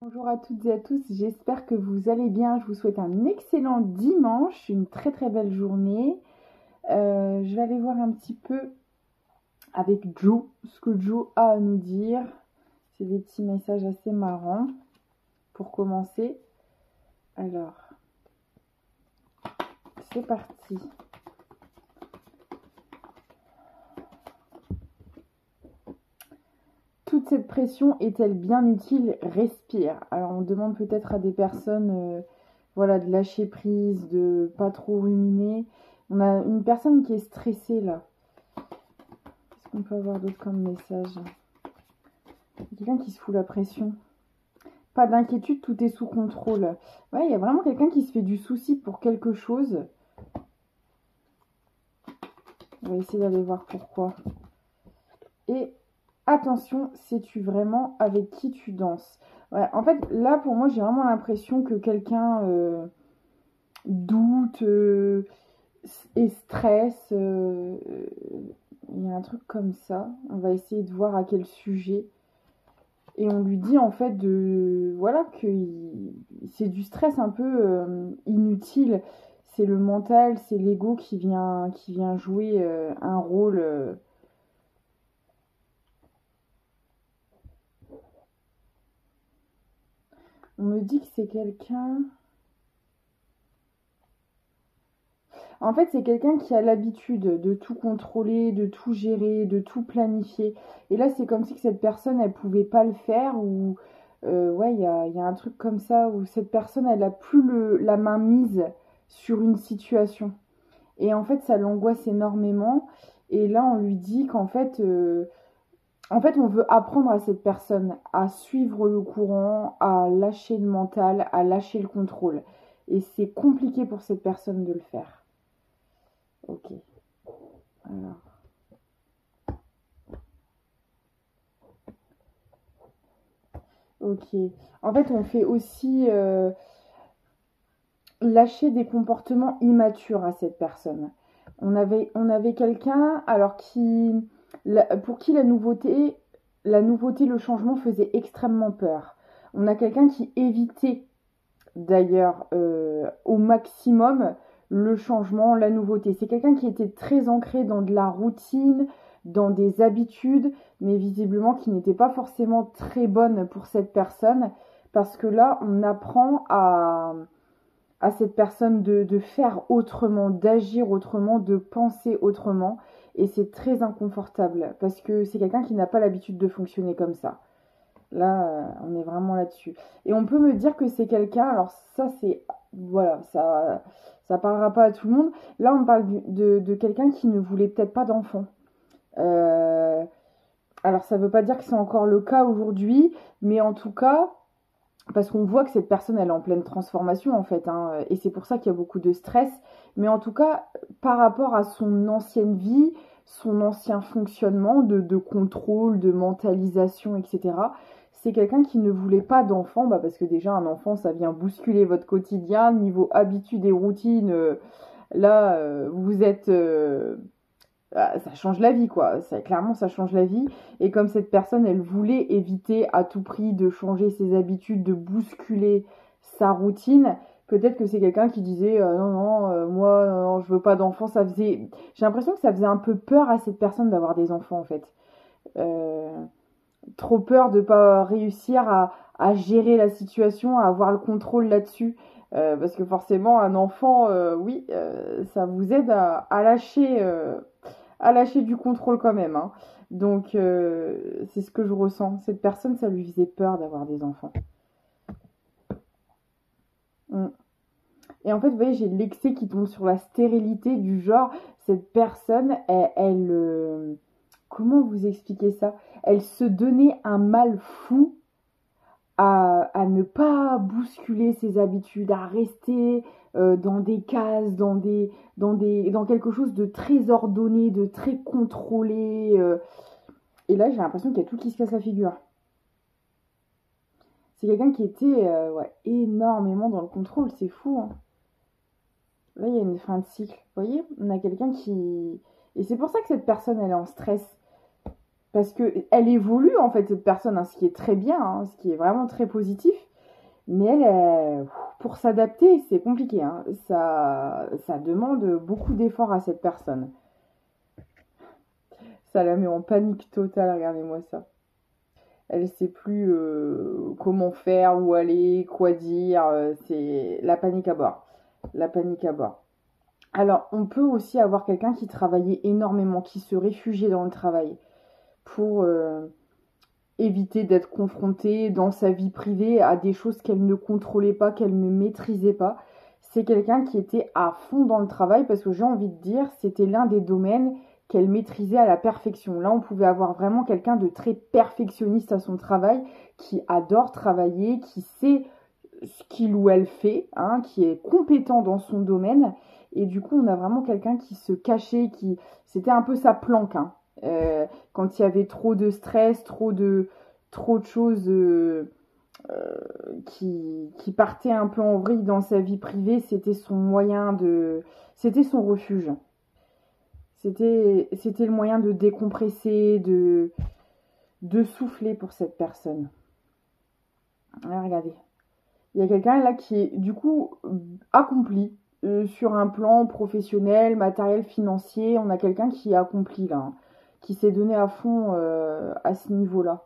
Bonjour à toutes et à tous, j'espère que vous allez bien. Je vous souhaite un excellent dimanche, une très très belle journée. Je vais aller voir un petit peu avec Joe, ce que Joe a à nous dire. C'est des petits messages assez marrants pour commencer. Alors, c'est parti. Toute cette pression est-elle bien utile? Respire. Alors on demande peut-être à des personnes voilà, de lâcher prise, de pas trop ruminer. On a une personne qui est stressée là. Qu'est-ce qu'on peut avoir d'autre comme message? Quelqu'un qui se fout la pression. Pas d'inquiétude, tout est sous contrôle. Ouais, il y a vraiment quelqu'un qui se fait du souci pour quelque chose. On va essayer d'aller voir pourquoi. Et attention, sais-tu vraiment avec qui tu danses? Ouais, en fait, là, pour moi, j'ai vraiment l'impression que quelqu'un doute et stresse. Il y a un truc comme ça. On va essayer de voir à quel sujet. Et on lui dit en fait de voilà que c'est du stress un peu inutile. C'est le mental, c'est l'ego qui vient jouer un rôle. On me dit que c'est quelqu'un. En fait, c'est quelqu'un qui a l'habitude de tout contrôler, de tout gérer, de tout planifier. Et là, c'est comme si que cette personne, elle pouvait pas le faire ou ouais, il y a un truc comme ça où cette personne, elle a plus la main mise sur une situation. Et en fait, ça l'angoisse énormément. Et là, on lui dit qu'en fait, on veut apprendre à cette personne à suivre le courant, à lâcher le mental, à lâcher le contrôle. Et c'est compliqué pour cette personne de le faire. Ok. Alors. Ok. En fait, on fait aussi lâcher des comportements immatures à cette personne. On avait quelqu'un, alors pour qui la nouveauté, le changement faisait extrêmement peur. On a quelqu'un qui évitait d'ailleurs au maximum le changement, la nouveauté. C'est quelqu'un qui était très ancré dans de la routine, dans des habitudes, mais visiblement qui n'était pas forcément très bonne pour cette personne, parce que là, on apprend à cette personne de faire autrement, d'agir autrement, de penser autrement, et c'est très inconfortable, parce que c'est quelqu'un qui n'a pas l'habitude de fonctionner comme ça. Là, on est vraiment là-dessus. Et on peut me dire que c'est quelqu'un, alors ça c'est, voilà, ça parlera pas à tout le monde. Là, on parle de quelqu'un qui ne voulait peut-être pas d'enfant. Euh, alors ça veut pas dire que c'est encore le cas aujourd'hui, mais en tout cas, parce qu'on voit que cette personne, elle est en pleine transformation en fait, hein, et c'est pour ça qu'il y a beaucoup de stress. Mais en tout cas, par rapport à son ancienne vie, son ancien fonctionnement de contrôle, de mentalisation, etc., c'est quelqu'un qui ne voulait pas d'enfant, bah parce que déjà un enfant, ça vient bousculer votre quotidien, niveau habitude et routine. Là, vous êtes ça change la vie, quoi. Clairement, ça change la vie. Et comme cette personne, elle voulait éviter à tout prix de changer ses habitudes, de bousculer sa routine, peut-être que c'est quelqu'un qui disait non, non, moi, non, je veux pas d'enfants. J'ai l'impression que ça faisait un peu peur à cette personne d'avoir des enfants, en fait. Euh, Trop peur de pas réussir à gérer la situation, à avoir le contrôle là-dessus. Parce que forcément, un enfant, oui, ça vous aide à lâcher du contrôle quand même, hein. Donc, c'est ce que je ressens. Cette personne, ça lui faisait peur d'avoir des enfants. Mm. Et en fait, vous voyez, j'ai l'excès qui tombe sur la stérilité du genre, cette personne, comment vous expliquer ça? Elle se donnait un mal fou à ne pas bousculer ses habitudes, à rester dans des cases, dans quelque chose de très ordonné, de très contrôlé. Et là, j'ai l'impression qu'il y a tout qui se casse la figure. C'est quelqu'un qui était ouais, énormément dans le contrôle, c'est fou, hein. Là, il y a une fin de cycle. Vous voyez, on a quelqu'un qui... Et c'est pour ça que cette personne, elle est en stress. Parce que elle évolue, en fait, cette personne, hein, ce qui est très bien, hein, ce qui est vraiment très positif. Mais pour s'adapter, c'est compliqué, hein. Ça demande beaucoup d'efforts à cette personne. Ça la met en panique totale, regardez-moi ça. Elle sait plus comment faire, où aller, quoi dire. C'est la panique à bord. La panique à bord. Alors, on peut aussi avoir quelqu'un qui travaillait énormément, qui se réfugiait dans le travail pour éviter d'être confrontée dans sa vie privée à des choses qu'elle ne contrôlait pas, qu'elle ne maîtrisait pas. C'est quelqu'un qui était à fond dans le travail parce que j'ai envie de dire, c'était l'un des domaines qu'elle maîtrisait à la perfection. Là, on pouvait avoir vraiment quelqu'un de très perfectionniste à son travail, qui adore travailler, qui sait ce qu'il ou elle fait, hein, qui est compétent dans son domaine. Et du coup, on a vraiment quelqu'un qui se cachait, qui c'était un peu sa planque, hein. Quand il y avait trop de stress, trop de choses qui partaient un peu en vrille dans sa vie privée, c'était son moyen de, c'était son refuge. C'était le moyen de décompresser, de souffler pour cette personne. Ah, regardez. Il y a quelqu'un là qui est du coup accompli sur un plan professionnel, matériel, financier. On a quelqu'un qui est accompli là, hein, qui s'est donné à fond à ce niveau-là.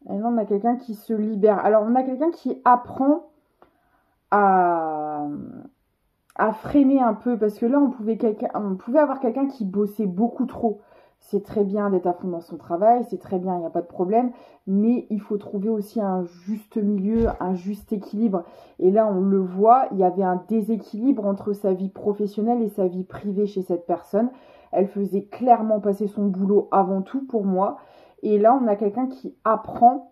Et là, on a quelqu'un qui se libère. Alors, on a quelqu'un qui apprend à, à freiner un peu, parce que là, on pouvait avoir quelqu'un qui bossait beaucoup trop. C'est très bien d'être à fond dans son travail, c'est très bien, il n'y a pas de problème, mais il faut trouver aussi un juste milieu, un juste équilibre. Et là, on le voit, il y avait un déséquilibre entre sa vie professionnelle et sa vie privée chez cette personne. Elle faisait clairement passer son boulot avant tout pour moi. Et là, on a quelqu'un qui apprend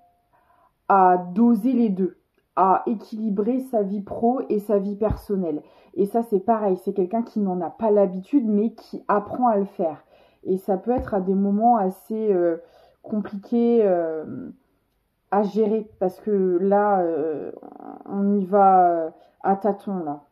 à doser les deux, à équilibrer sa vie pro et sa vie personnelle. Et ça, c'est pareil, c'est quelqu'un qui n'en a pas l'habitude, mais qui apprend à le faire. Et ça peut être à des moments assez compliqués à gérer, parce que là, on y va à tâtons, là.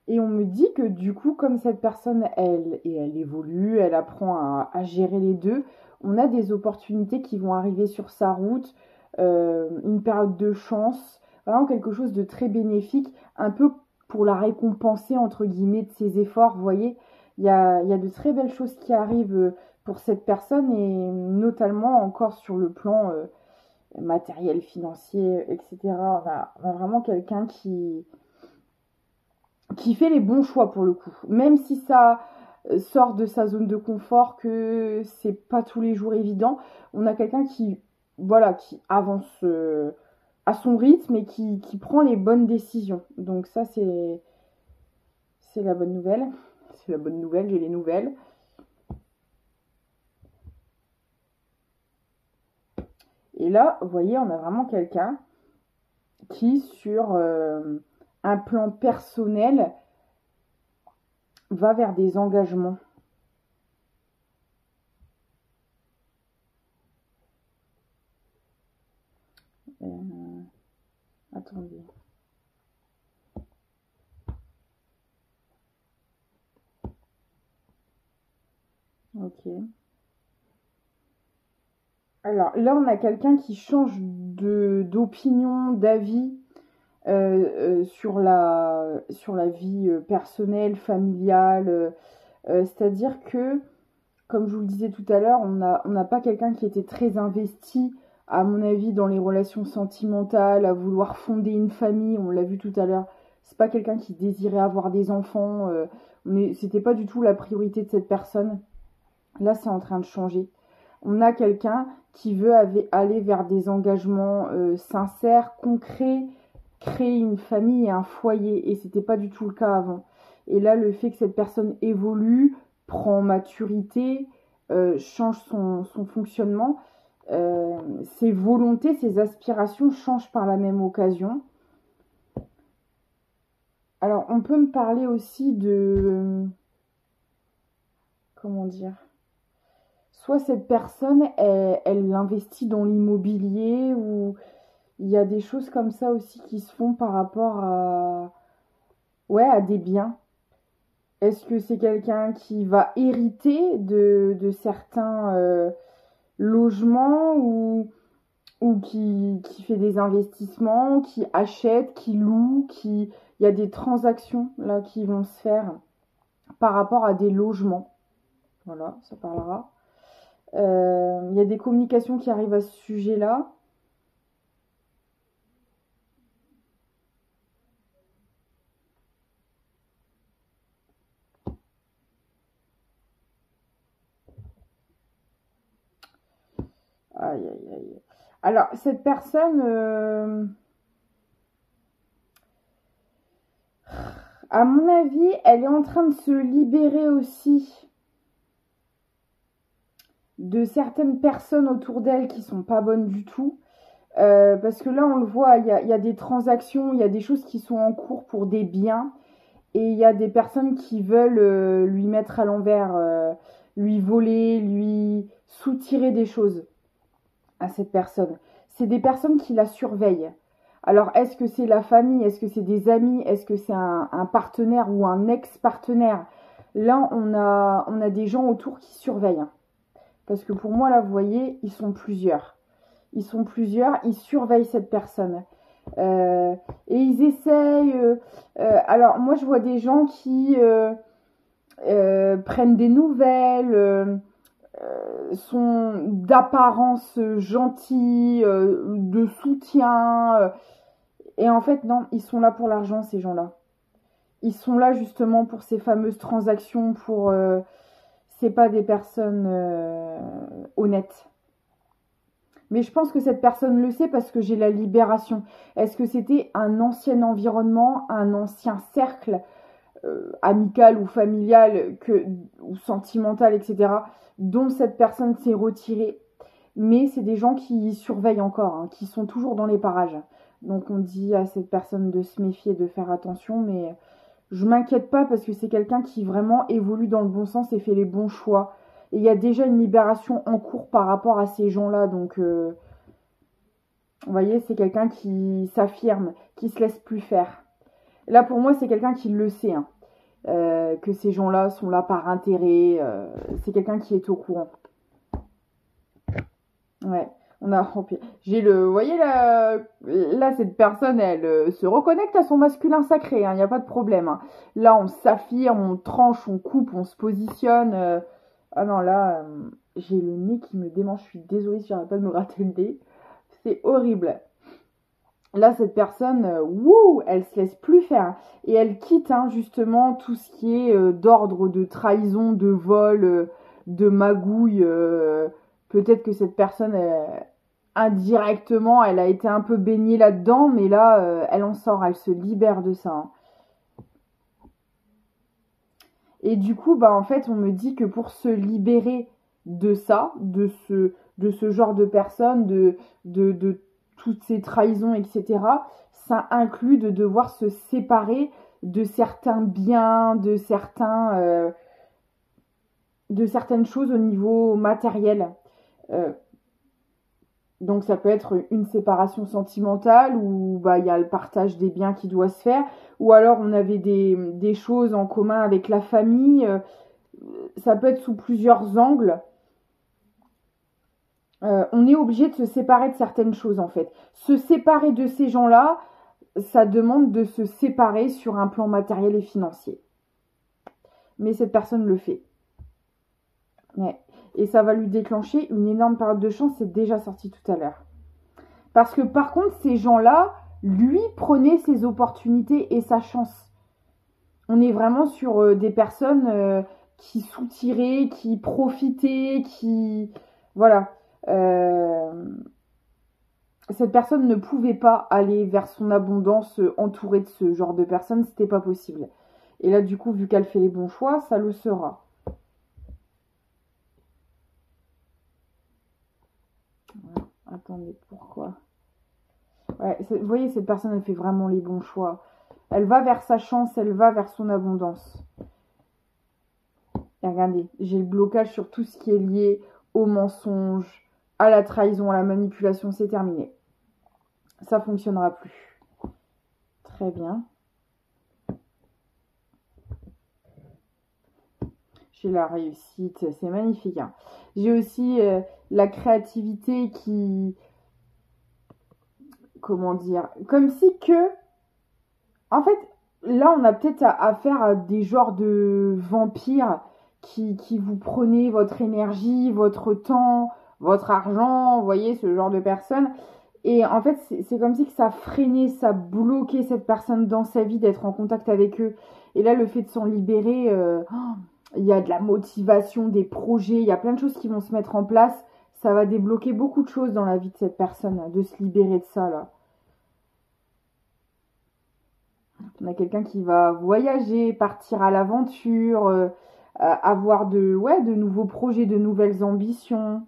Et on me dit que du coup, comme cette personne, elle évolue, elle apprend à gérer les deux, on a des opportunités qui vont arriver sur sa route, une période de chance, vraiment quelque chose de très bénéfique, un peu pour la récompenser, entre guillemets, de ses efforts. Vous voyez, il y a de très belles choses qui arrivent pour cette personne, et notamment encore sur le plan matériel, financier, etc. On a vraiment quelqu'un qui fait les bons choix pour le coup. Même si ça sort de sa zone de confort, que c'est pas tous les jours évident, on a quelqu'un qui, voilà, qui avance à son rythme et qui prend les bonnes décisions. Donc ça, c'est la bonne nouvelle. C'est la bonne nouvelle, j'ai les nouvelles. Et là, vous voyez, on a vraiment quelqu'un qui, sur un plan personnel, va vers des engagements. Attendez. Ok. Alors là, on a quelqu'un qui change d'opinion, d'avis sur la vie personnelle, familiale. C'est-à-dire que, comme je vous le disais tout à l'heure, on n'a pas quelqu'un qui était très investi, à mon avis, dans les relations sentimentales, à vouloir fonder une famille. On l'a vu tout à l'heure. C'est pas quelqu'un qui désirait avoir des enfants. C'était pas du tout la priorité de cette personne. Là, c'est en train de changer. On a quelqu'un qui veut aller vers des engagements sincères, concrets, créer une famille et un foyer. Et c'était pas du tout le cas avant. Et là, le fait que cette personne évolue, prend maturité, change son fonctionnement, ses volontés, ses aspirations changent par la même occasion. Alors, on peut me parler aussi de... Comment dire? Soit cette personne, elle investit dans l'immobilier, ou il y a des choses comme ça aussi qui se font par rapport à, ouais, à des biens. Est-ce que c'est quelqu'un qui va hériter de certains logements ou qui fait des investissements, qui achète, qui loue, qui... Il y a des transactions là qui vont se faire par rapport à des logements. Voilà, ça parlera. Il y a des communications qui arrivent à ce sujet-là. Aïe, aïe, aïe. Alors, cette personne, à mon avis, elle est en train de se libérer aussi de certaines personnes autour d'elle qui sont pas bonnes du tout. Parce que là, on le voit, il y a des transactions, il y a des choses qui sont en cours pour des biens. Et il y a des personnes qui veulent lui mettre à l'envers, lui voler, lui soutirer des choses à cette personne. C'est des personnes qui la surveillent. Alors, est-ce que c'est la famille? Est-ce que c'est des amis? Est-ce que c'est un partenaire ou un ex-partenaire? Là, on a des gens autour qui surveillent. Parce que pour moi, là, vous voyez, ils sont plusieurs. Ils sont plusieurs, ils surveillent cette personne. Et ils essayent. Alors, moi, je vois des gens qui prennent des nouvelles, sont d'apparence gentils, de soutien. Et en fait, non, ils sont là pour l'argent, ces gens-là. Ils sont là justement pour ces fameuses transactions, pour... c'est pas des personnes honnêtes. Mais je pense que cette personne le sait parce que j'ai la libération. Est-ce que c'était un ancien environnement, un ancien cercle amical ou familial ou sentimental, etc., dont cette personne s'est retirée? Mais c'est des gens qui surveillent encore, hein, qui sont toujours dans les parages. Donc on dit à cette personne de se méfier, de faire attention, mais je m'inquiète pas parce que c'est quelqu'un qui vraiment évolue dans le bon sens et fait les bons choix. Et il y a déjà une libération en cours par rapport à ces gens-là. Donc, vous voyez, c'est quelqu'un qui s'affirme, qui se laisse plus faire. Là, pour moi, c'est quelqu'un qui le sait, hein, que ces gens-là sont là par intérêt. C'est quelqu'un qui est au courant. Ouais. J'ai le, vous voyez là, cette personne, elle se reconnecte à son masculin sacré, il n'y a pas de problème, hein. Là, on s'affirme, on tranche, on coupe, on se positionne. Ah non, là, j'ai le nez qui me démange. Je suis désolée si j'arrête pas de me gratter le nez. C'est horrible. Là, cette personne, wouh, elle se laisse plus faire. Et elle quitte hein, justement tout ce qui est d'ordre de trahison, de vol, de magouille. Peut-être que cette personne, indirectement, elle a été un peu baignée là-dedans, mais là, elle en sort, elle se libère de ça, hein. Et du coup, bah, en fait, on me dit que pour se libérer de ça, de ce genre de personnes, de toutes ces trahisons, etc., ça inclut de devoir se séparer de certains biens, de certaines choses au niveau matériel. Euh, donc ça peut être une séparation sentimentale où bah, y a le partage des biens qui doit se faire, ou alors on avait des choses en commun avec la famille. Ça peut être sous plusieurs angles. On est obligé de se séparer de certaines choses en fait. Se séparer de ces gens-là, ça demande de se séparer sur un plan matériel et financier. Mais cette personne le fait. Ouais. Et ça va lui déclencher une énorme période de chance, c'est déjà sorti tout à l'heure. Parce que par contre, ces gens-là, lui, prenaient ses opportunités et sa chance. On est vraiment sur des personnes qui soutiraient, qui profitaient, qui... Voilà. Cette personne ne pouvait pas aller vers son abondance entourée de ce genre de personnes, c'était pas possible. Et là, du coup, vu qu'elle fait les bons choix, ça le sera. Ouais, attendez, pourquoi? Ouais, vous voyez, cette personne, elle fait vraiment les bons choix. Elle va vers sa chance, elle va vers son abondance. Et regardez, j'ai le blocage sur tout ce qui est lié au mensonge, à la trahison, à la manipulation, c'est terminé. Ça fonctionnera plus. Très bien. J'ai la réussite, c'est magnifique, hein. J'ai aussi la créativité qui, comment dire, comme si que, en fait, là on a peut-être affaire à des genres de vampires qui vous prenaient votre énergie, votre temps, votre argent, vous voyez, ce genre de personnes. Et en fait, c'est comme si que ça freinait, ça bloquait cette personne dans sa vie d'être en contact avec eux. Et là, le fait de s'en libérer, il y a de la motivation, des projets, il y a plein de choses qui vont se mettre en place. Ça va débloquer beaucoup de choses dans la vie de cette personne, de se libérer de ça, là. On a quelqu'un qui va voyager, partir à l'aventure, avoir ouais, de nouveaux projets, de nouvelles ambitions.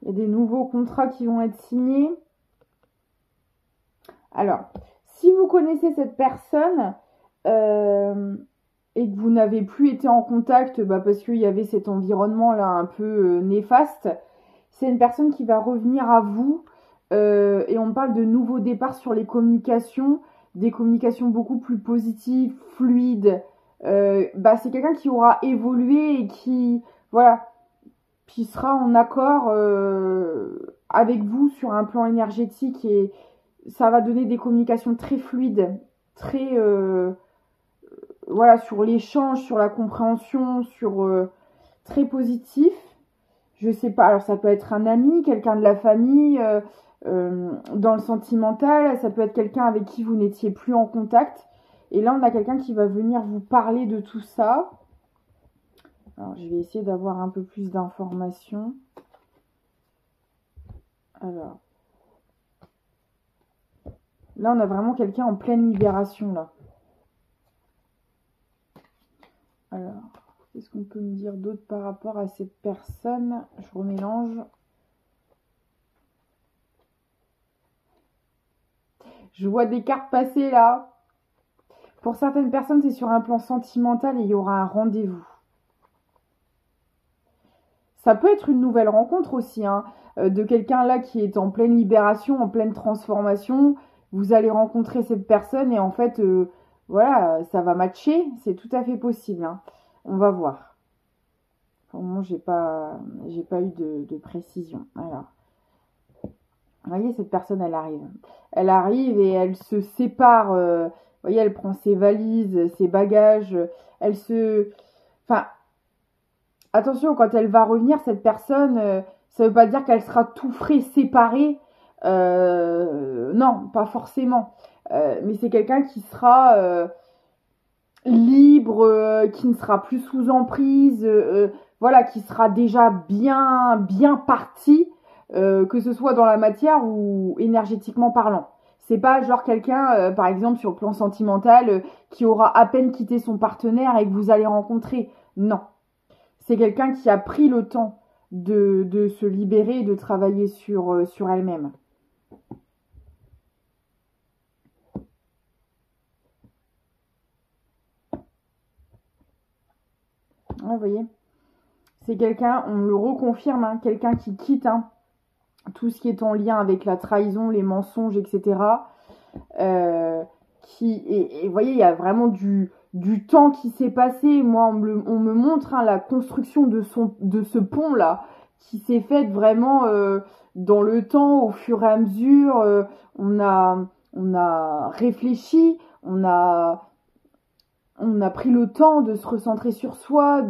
Il y a des nouveaux contrats qui vont être signés. Alors, si vous connaissez cette personne et que vous n'avez plus été en contact parce qu'il y avait cet environnement-là un peu néfaste, c'est une personne qui va revenir à vous et on parle de nouveaux départs sur les communications, des communications beaucoup plus positives, fluides. C'est quelqu'un qui aura évolué et qui, voilà, qui sera en accord avec vous sur un plan énergétique et ça va donner des communications très fluides, très voilà, sur l'échange, sur la compréhension, sur très positif. Je sais pas, alors ça peut être un ami, quelqu'un de la famille, dans le sentimental, ça peut être quelqu'un avec qui vous n'étiez plus en contact. Et là, on a quelqu'un qui va venir vous parler de tout ça. Alors, je vais essayer d'avoir un peu plus d'informations. Alors, là, on a vraiment quelqu'un en pleine libération, là. Alors, qu'est-ce qu'on peut me dire d'autre par rapport à cette personne? Je remélange. Je vois des cartes passer, là. Pour certaines personnes, c'est sur un plan sentimental et il y aura un rendez-vous. Ça peut être une nouvelle rencontre aussi, hein, de quelqu'un là qui est en pleine libération, en pleine transformation. Vous allez rencontrer cette personne et en fait, voilà, ça va matcher. C'est tout à fait possible, hein. On va voir. Pour le moment, j'ai pas eu de précision. Alors, vous voyez, cette personne, elle arrive. Elle arrive et elle se sépare. Vous voyez, elle prend ses valises, ses bagages. Elle se... Enfin, attention, quand elle va revenir, cette personne, ça veut pas dire qu'elle sera tout frais séparée. Non, pas forcément. Mais c'est quelqu'un qui sera libre, qui ne sera plus sous emprise, voilà, qui sera déjà bien parti, que ce soit dans la matière ou énergétiquement parlant. C'est pas genre quelqu'un, par exemple, sur le plan sentimental, qui aura à peine quitté son partenaire et que vous allez rencontrer. Non. C'est quelqu'un qui a pris le temps de se libérer et de travailler sur elle-même. Ouais, vous voyez, c'est quelqu'un, on le reconfirme, hein, quelqu'un qui quitte tout ce qui est en lien avec la trahison, les mensonges, etc. Et vous voyez, il y a vraiment du temps qui s'est passé. Moi, on me montre la construction de ce pont-là, qui s'est faite vraiment dans le temps, au fur et à mesure. On a réfléchi, on a pris le temps de se recentrer sur soi,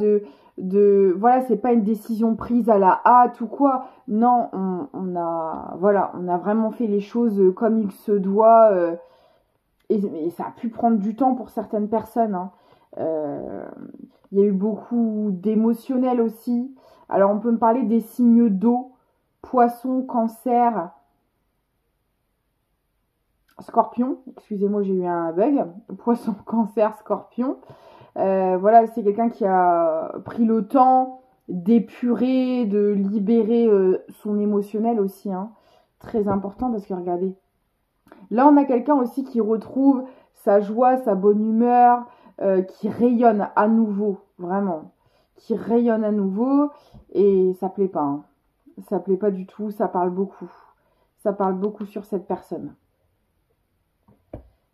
voilà, c'est pas une décision prise à la hâte ou quoi. Non, on a vraiment fait les choses comme il se doit. Et ça a pu prendre du temps pour certaines personnes, hein. Il y a eu beaucoup d'émotionnel aussi. Alors on peut me parler des signes d'eau, poisson, cancer, scorpion. Excusez-moi, j'ai eu un bug. Poisson, cancer, scorpion. Voilà, c'est quelqu'un qui a pris le temps d'épurer, de libérer son émotionnel aussi, hein. Très important parce que regardez, là on a quelqu'un aussi qui retrouve sa joie, sa bonne humeur, qui rayonne à nouveau, vraiment, qui rayonne à nouveau et ça plaît pas, hein. Ça plaît pas du tout, ça parle beaucoup. Ça parle beaucoup sur cette personne.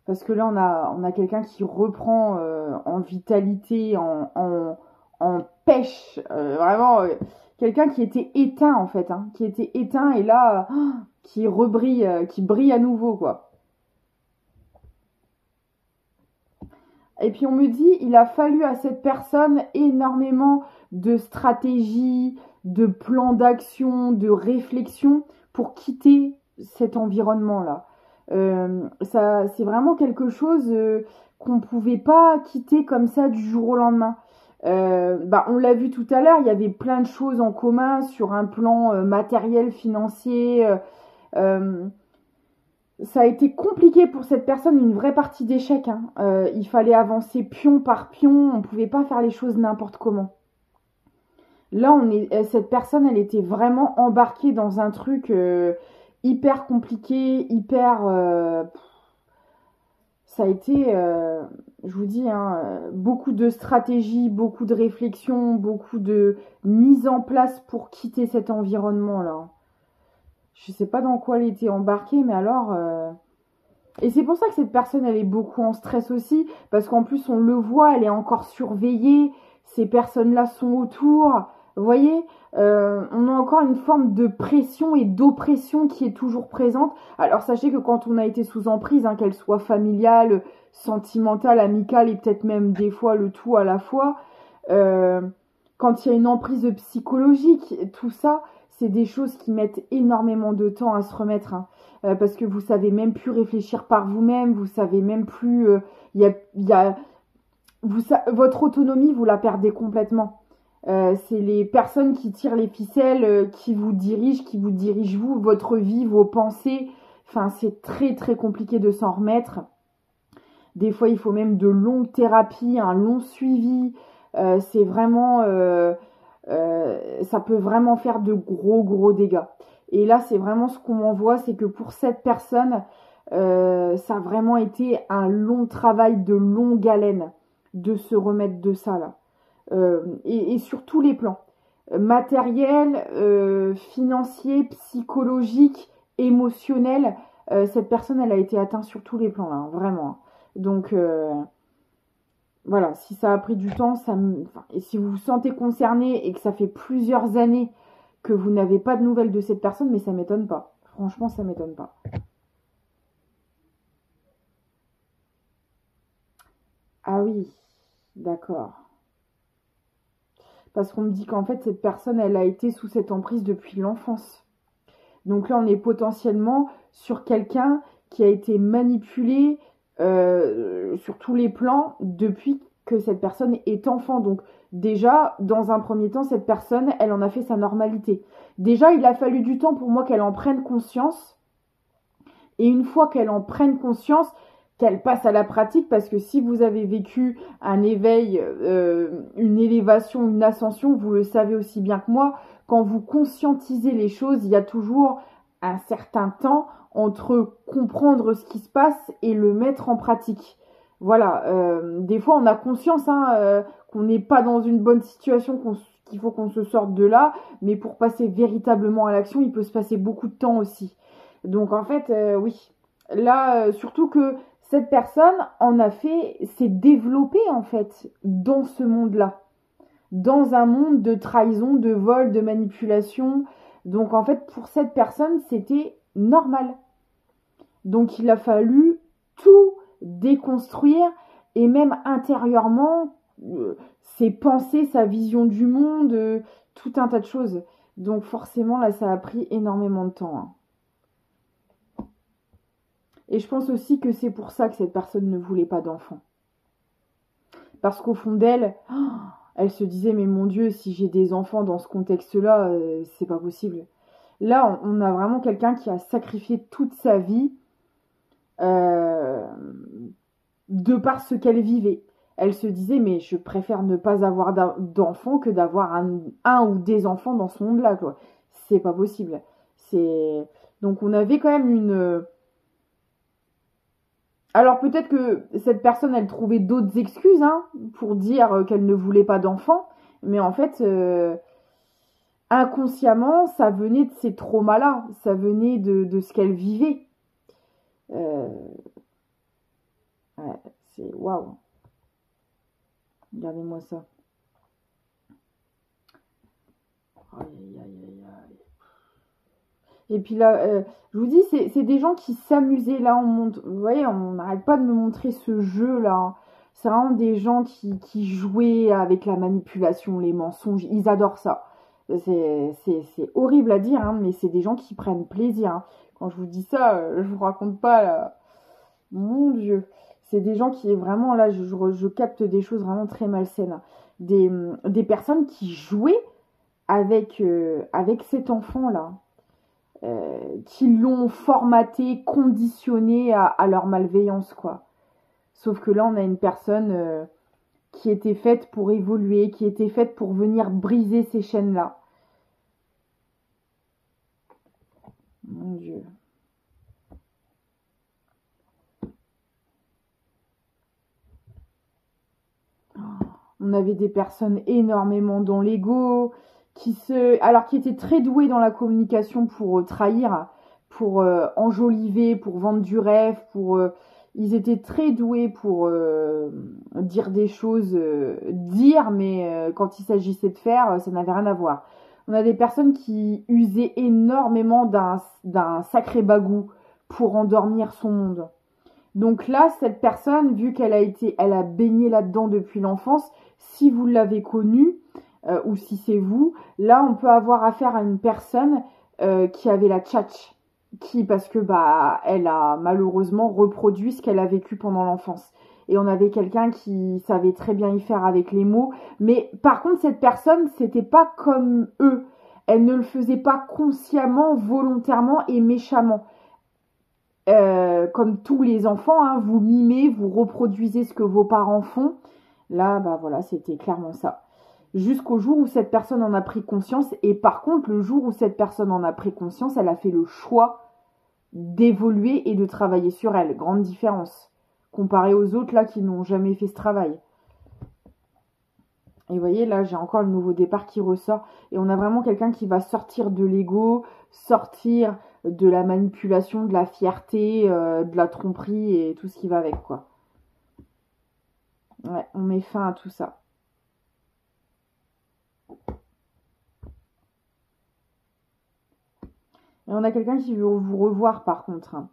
Parce que là, on a quelqu'un qui reprend en vitalité, en pêche. Vraiment, quelqu'un qui était éteint, en fait. Hein, qui était éteint et là, qui rebrille, qui brille à nouveau, quoi. Et puis on me dit, il a fallu à cette personne énormément de stratégie, de plans d'action, de réflexion pour quitter cet environnement-là. Ça, c'est vraiment quelque chose qu'on ne pouvait pas quitter comme ça du jour au lendemain. On l'a vu tout à l'heure, il y avait plein de choses en commun sur un plan matériel, financier. Euh, Ça a été compliqué pour cette personne, une vraie partie d'échec, hein. Il fallait avancer pion par pion, on ne pouvait pas faire les choses n'importe comment. Là, cette personne, elle était vraiment embarquée dans un truc hyper compliqué, hyper... ça a été, je vous dis, hein, beaucoup de stratégie, beaucoup de réflexion, beaucoup de mise en place pour quitter cet environnement-là. Je sais pas dans quoi elle était embarquée, mais alors... Et c'est pour ça que cette personne, elle est beaucoup en stress aussi, parce qu'en plus, on le voit, elle est encore surveillée, ces personnes-là sont autour, vous voyez, on a encore une forme de pression et d'oppression qui est toujours présente. Alors sachez que quand on a été sous emprise, hein, qu'elle soit familiale, sentimentale, amicale et peut-être même des fois le tout à la fois, quand il y a une emprise psychologique, tout ça, c'est des choses qui mettent énormément de temps à se remettre, hein. Parce que vous savez même plus réfléchir par vous-même, vous savez même plus, votre autonomie, vous la perdez complètement. C'est les personnes qui tirent les ficelles, qui vous dirigent vous, votre vie, vos pensées. Enfin, c'est très très compliqué de s'en remettre. Des fois, il faut même de longues thérapies, un long suivi. C'est vraiment, ça peut vraiment faire de gros dégâts. Et là, c'est vraiment ce qu'on m'envoie, c'est que pour cette personne, ça a vraiment été un long travail de longue haleine de se remettre de ça là. Et sur tous les plans. Matériel, financier, psychologique, émotionnel. Cette personne, elle a été atteinte sur tous les plans là, hein, vraiment. Donc, voilà, si ça a pris du temps, et si vous vous sentez concerné et que ça fait plusieurs années que vous n'avez pas de nouvelles de cette personne, mais ça m'étonne pas. Franchement, ça m'étonne pas. Ah oui, d'accord. Parce qu'on me dit qu'en fait, cette personne, elle a été sous cette emprise depuis l'enfance. Donc là, on est potentiellement sur quelqu'un qui a été manipulé sur tous les plans depuis que cette personne est enfant. Donc déjà, dans un premier temps, cette personne, elle en a fait sa normalité. Déjà, il a fallu du temps pour moi qu'elle en prenne conscience. Et une fois qu'elle en prenne conscience, qu'elle passe à la pratique, parce que si vous avez vécu un éveil, une élévation, une ascension, vous le savez aussi bien que moi, quand vous conscientisez les choses, il y a toujours un certain temps entre comprendre ce qui se passe et le mettre en pratique. Voilà, des fois on a conscience, hein, qu'on n'est pas dans une bonne situation, qu'il faut qu'on se sorte de là, mais pour passer véritablement à l'action, il peut se passer beaucoup de temps aussi. Donc en fait, oui, là, surtout que cette personne s'est développée en fait dans ce monde-là, dans un monde de trahison, de vol, de manipulation. Donc en fait, pour cette personne, c'était normal. Donc il a fallu tout déconstruire et même intérieurement, ses pensées, sa vision du monde, tout un tas de choses. Donc forcément, là, ça a pris énormément de temps, hein. Et je pense aussi que c'est pour ça que cette personne ne voulait pas d'enfant. Parce qu'au fond d'elle, elle se disait, mais mon Dieu, si j'ai des enfants dans ce contexte-là, c'est pas possible. Là, on a vraiment quelqu'un qui a sacrifié toute sa vie de par ce qu'elle vivait. Elle se disait, mais je préfère ne pas avoir d'enfants que d'avoir un ou des enfants dans ce monde-là, quoi. C'est pas possible. Donc on avait quand même une... Alors peut-être que cette personne, elle trouvait d'autres excuses, hein, pour dire qu'elle ne voulait pas d'enfant, Mais en fait, inconsciemment, ça venait de ces traumas-là, ça venait de ce qu'elle vivait. Euh, ouais, c'est waouh. Regardez-moi ça. Aïe, aïe, aïe, aïe. Et puis là, je vous dis, c'est des gens qui s'amusaient. Là, vous voyez, on n'arrête pas de me montrer ce jeu-là. C'est vraiment des gens qui jouaient avec la manipulation, les mensonges. Ils adorent ça. C'est horrible à dire, hein, mais c'est des gens qui prennent plaisir. Hein. Quand je vous dis ça, je vous raconte pas, là. Mon Dieu. C'est des gens qui, vraiment, là, je capte des choses vraiment très malsaines. Hein. Des personnes qui jouaient avec cet enfant-là. Qui l'ont formaté, conditionné à leur malveillance, quoi. Sauf que là, on a une personne qui était faite pour évoluer, qui était faite pour venir briser ces chaînes-là. Mon Dieu. On avait des personnes énormément dans l'ego, qui étaient très douées dans la communication pour trahir, pour enjoliver, pour vendre du rêve, ils étaient très doués pour dire des choses, mais quand il s'agissait de faire, ça n'avait rien à voir. On a des personnes qui usaient énormément d'un sacré bagou pour endormir son monde. Donc là, cette personne, vu elle a baigné là-dedans depuis l'enfance, si vous l'avez connue, ou si c'est vous, là, on peut avoir affaire à une personne qui avait la tchatch, parce que elle a malheureusement reproduit ce qu'elle a vécu pendant l'enfance. Et on avait quelqu'un qui savait très bien y faire avec les mots, mais par contre, cette personne, c'était pas comme eux. Elle ne le faisait pas consciemment, volontairement et méchamment. Comme tous les enfants, hein, vous mimez, vous reproduisez ce que vos parents font. Là, voilà, c'était clairement ça. Jusqu'au jour où cette personne en a pris conscience. Et par contre, le jour où cette personne en a pris conscience, elle a fait le choix d'évoluer et de travailler sur elle. Grande différence. Comparé aux autres, là, qui n'ont jamais fait ce travail. Et vous voyez, là, j'ai encore le nouveau départ qui ressort. Et on a vraiment quelqu'un qui va sortir de l'ego, sortir de la manipulation, de la fierté, de la tromperie et tout ce qui va avec, quoi. Ouais, on met fin à tout ça. Et on a quelqu'un qui veut vous revoir, par contre. Hein.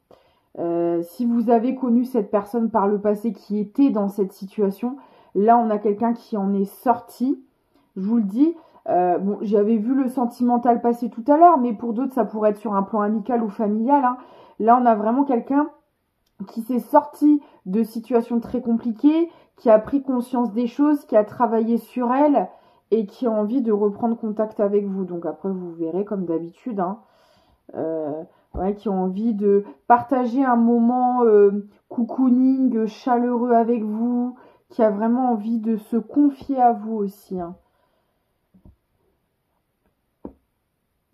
Si vous avez connu cette personne par le passé qui était dans cette situation, là, on a quelqu'un qui en est sorti. Je vous le dis, j'avais vu le sentimental passer tout à l'heure, mais pour d'autres, ça pourrait être sur un plan amical ou familial. Hein. Là, on a vraiment quelqu'un qui s'est sorti de situations très compliquées, qui a pris conscience des choses, qui a travaillé sur elle et qui a envie de reprendre contact avec vous. Donc après, vous verrez comme d'habitude, hein, qui ont envie de partager un moment cocooning chaleureux avec vous, qui a vraiment envie de se confier à vous aussi. Hein.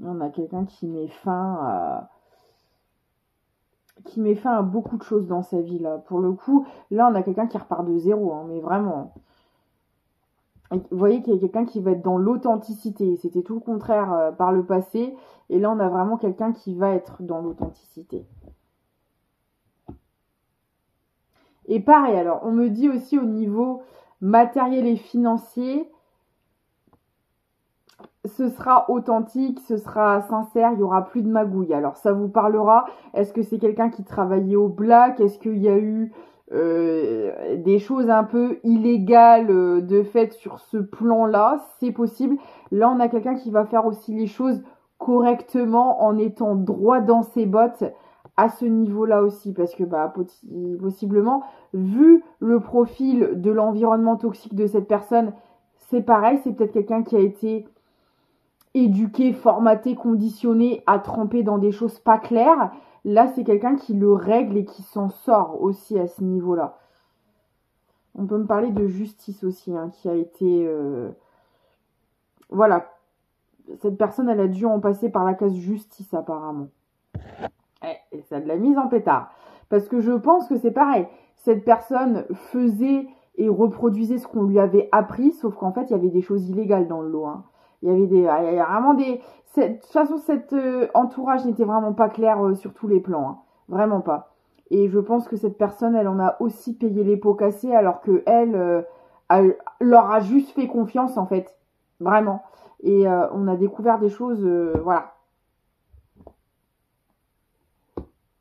On a quelqu'un qui met fin à beaucoup de choses dans sa vie, là. Pour le coup, là, on a quelqu'un qui repart de zéro, hein, mais vraiment. Vous voyez qu'il y a quelqu'un qui va être dans l'authenticité. C'était tout le contraire par le passé. Et là, on a vraiment quelqu'un qui va être dans l'authenticité. Et pareil, alors, on me dit aussi au niveau matériel et financier, ce sera authentique, ce sera sincère, il n'y aura plus de magouille. Alors, ça vous parlera. Est-ce que c'est quelqu'un qui travaillait au black? Est-ce qu'il y a eu des choses un peu illégales de fait sur ce plan-là? C'est possible. Là, on a quelqu'un qui va faire aussi les choses correctement en étant droit dans ses bottes à ce niveau-là aussi. Parce que possiblement, vu le profil de l'environnement toxique de cette personne, c'est pareil, c'est peut-être quelqu'un qui a été éduqué, formaté, conditionné à tremper dans des choses pas claires. Là, c'est quelqu'un qui le règle et qui s'en sort aussi à ce niveau-là. On peut me parler de justice aussi, hein, qui a été... Voilà. Cette personne, elle a dû en passer par la case justice, apparemment. Et ça de la mise en pétard. Parce que je pense que c'est pareil. Cette personne faisait et reproduisait ce qu'on lui avait appris, sauf qu'en fait, il y avait des choses illégales dans le lot. Hein. Il y a vraiment des... De toute façon, cet entourage n'était vraiment pas clair sur tous les plans. Hein. Vraiment pas. Et je pense que cette personne, elle en a aussi payé les pots cassés, alors que elle leur a juste fait confiance, en fait. Vraiment. Et on a découvert des choses, voilà.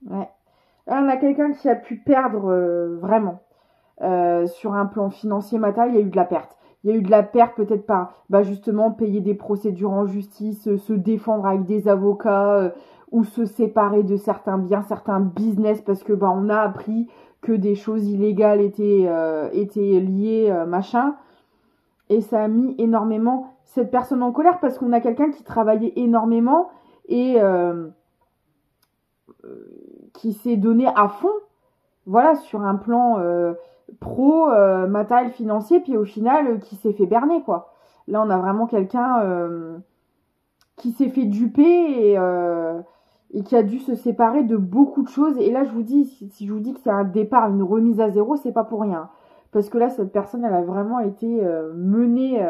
Ouais. Là, on a quelqu'un qui a pu perdre vraiment. Sur un plan financier, matériel, il y a eu de la perte. Il y a eu de la perte peut-être par, justement, payer des procédures en justice, se défendre avec des avocats, ou se séparer de certains biens, certains business, parce que on a appris que des choses illégales étaient liées, machin. Et ça a mis énormément cette personne en colère, parce qu'on a quelqu'un qui travaillait énormément et qui s'est donné à fond, voilà, sur un plan pro, matériel, financier, puis au final, qui s'est fait berner, quoi. Là, on a vraiment quelqu'un qui s'est fait duper et qui a dû se séparer de beaucoup de choses. Et là, je vous dis, si je vous dis que c'est un départ, une remise à zéro, c'est pas pour rien. Parce que là, cette personne, elle a vraiment été menée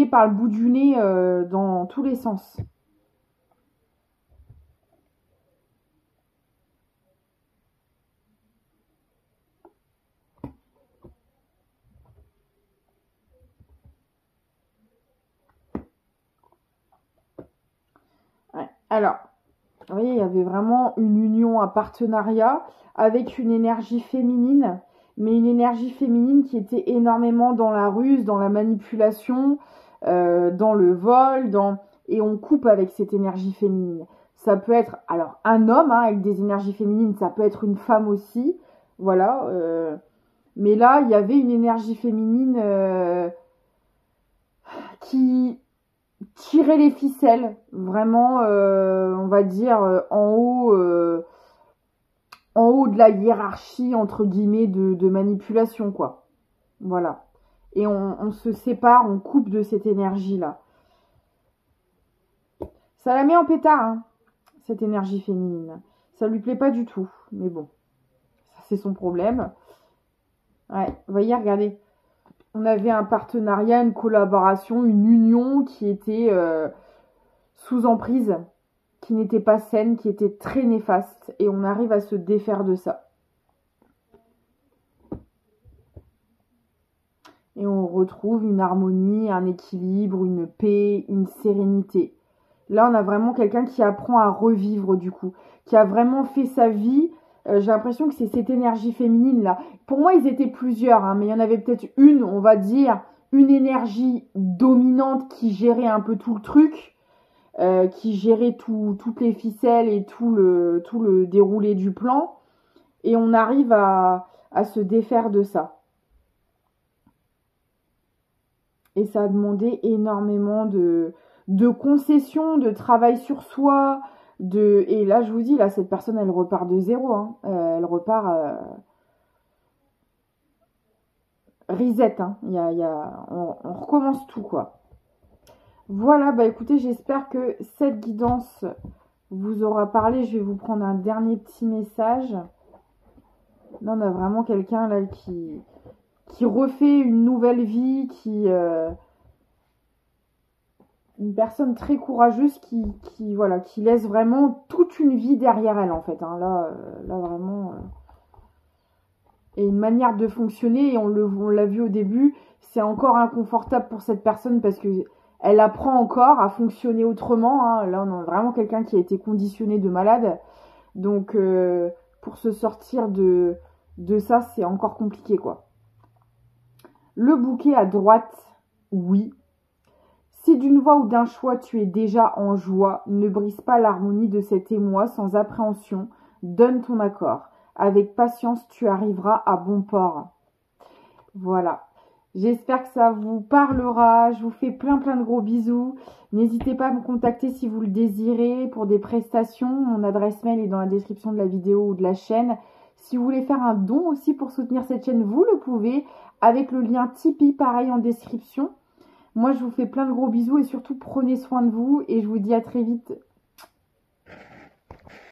par le bout du nez dans tous les sens. Ouais. Alors, vous voyez, il y avait vraiment une union, un partenariat avec une énergie féminine, mais une énergie féminine qui était énormément dans la ruse, dans la manipulation, dans le vol, et on coupe avec cette énergie féminine. Ça peut être, alors, un homme hein, avec des énergies féminines, ça peut être une femme aussi, voilà. Mais là, il y avait une énergie féminine qui tirer les ficelles, vraiment, on va dire, en haut de la hiérarchie, entre guillemets, de manipulation, quoi. Voilà. Et on se sépare, on coupe de cette énergie-là. Ça la met en pétard, hein, cette énergie féminine. Ça lui plaît pas du tout, mais bon, ça c'est son problème. Ouais, vous voyez, regardez. On avait un partenariat, une collaboration, une union qui était sous emprise, qui n'était pas saine, qui était très néfaste, et on arrive à se défaire de ça. Et on retrouve une harmonie, un équilibre, une paix, une sérénité. Là, on a vraiment quelqu'un qui apprend à revivre du coup, qui a vraiment fait sa vie. J'ai l'impression que c'est cette énergie féminine là. Pour moi, ils étaient plusieurs, hein, mais il y en avait peut-être une, on va dire, une énergie dominante qui gérait un peu tout le truc, qui gérait toutes les ficelles et tout le déroulé du plan. Et on arrive à se défaire de ça. Et ça a demandé énormément de concessions, de travail sur soi. Et là, je vous dis, là, cette personne, elle repart de zéro. Hein. Elle repart reset. Hein. On recommence tout, quoi. Voilà, écoutez, j'espère que cette guidance vous aura parlé. Je vais vous prendre un dernier petit message. Là, on a vraiment quelqu'un là qui refait une nouvelle vie, une personne très courageuse qui laisse vraiment toute une vie derrière elle en fait. Hein. Là vraiment. Et une manière de fonctionner, et on l'a vu au début, c'est encore inconfortable pour cette personne parce que elle apprend encore à fonctionner autrement. Hein. Là, on a vraiment quelqu'un qui a été conditionné de malade. Donc, pour se sortir de ça, c'est encore compliqué, quoi. Le bouquet à droite, oui. Si d'une voix ou d'un choix tu es déjà en joie, ne brise pas l'harmonie de cet émoi sans appréhension. Donne ton accord. Avec patience, tu arriveras à bon port. Voilà. J'espère que ça vous parlera. Je vous fais plein de gros bisous. N'hésitez pas à me contacter si vous le désirez pour des prestations. Mon adresse mail est dans la description de la vidéo ou de la chaîne. Si vous voulez faire un don aussi pour soutenir cette chaîne, vous le pouvez avec le lien Tipeee, pareil en description. Moi, je vous fais plein de gros bisous et surtout prenez soin de vous et je vous dis à très vite.